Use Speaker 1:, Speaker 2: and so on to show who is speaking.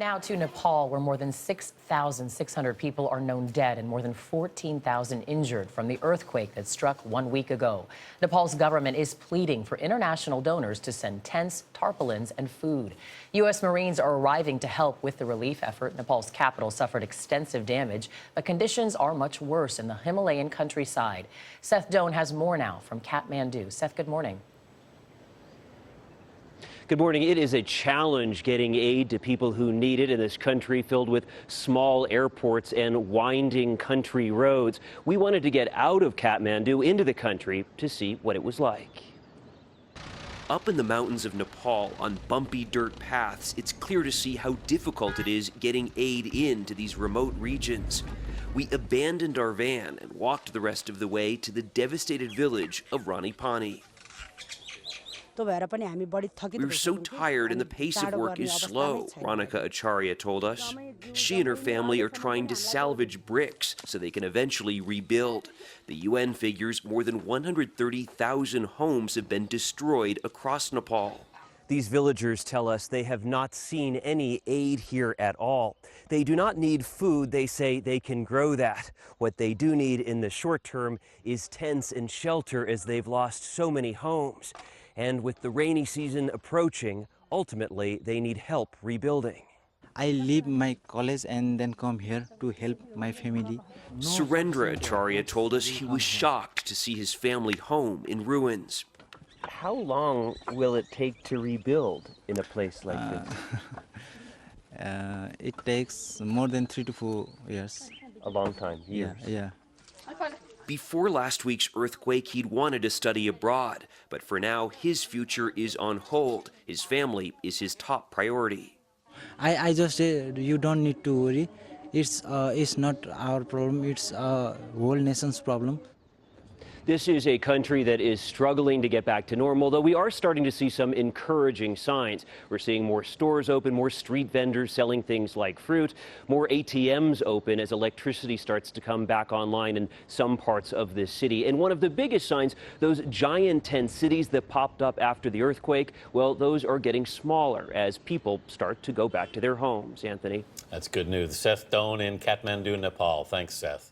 Speaker 1: Now to Nepal, where more than 6,600 people are known dead and more than 14,000 injured from the earthquake that struck 1 week ago. Nepal's government is pleading for international donors to send tents, tarpaulins, and food. U.S. Marines are arriving to help with the relief effort. Nepal's capital suffered extensive damage, but conditions are much worse in the Himalayan countryside. Seth Doane has more now from Katmandu. Seth, good morning.
Speaker 2: Good morning. It is a challenge getting aid to people who need it in this country filled with small airports and winding country roads. We wanted to get out of Katmandu into the country to see what it was like. Up in the mountains of Nepal on bumpy dirt paths, it's clear to see how difficult it is getting aid into these remote regions. We abandoned our van and walked the rest of the way to the devastated village of Ranipani. We were so tired and the pace of work is slow, Ronika Acharya told us. She and her family are trying to salvage bricks so they can eventually rebuild. The UN figures more than 130,000 homes have been destroyed across Nepal. These villagers tell us they have not seen any aid here at all. They do not need food. They say they can grow that. What they do need in the short term is tents and shelter, as they've lost so many homes. And with the rainy season approaching, ultimately they need help rebuilding.
Speaker 3: I leave my college and then come here to help my family.
Speaker 2: Surendra Acharya told us he was shocked to see his family home in ruins. How long will it take to rebuild in a place like this?
Speaker 3: It takes more than 3 to 4 years.
Speaker 2: A long time, years.
Speaker 3: Yeah.
Speaker 2: Before last week's earthquake, he'd wanted to study abroad, but for now, his future is on hold. His family is his top priority.
Speaker 3: I just say you don't need to worry. It's not our problem. It's whole nation's problem.
Speaker 2: This is a country that is struggling to get back to normal, though we are starting to see some encouraging signs. We're seeing more stores open, more street vendors selling things like fruit, more ATMs open as electricity starts to come back online in some parts of this city. And one of the biggest signs, those giant tent cities that popped up after the earthquake, well, those are getting smaller as people start to go back to their homes. Anthony.
Speaker 4: That's good news. Seth Doane in Katmandu, Nepal. Thanks, Seth.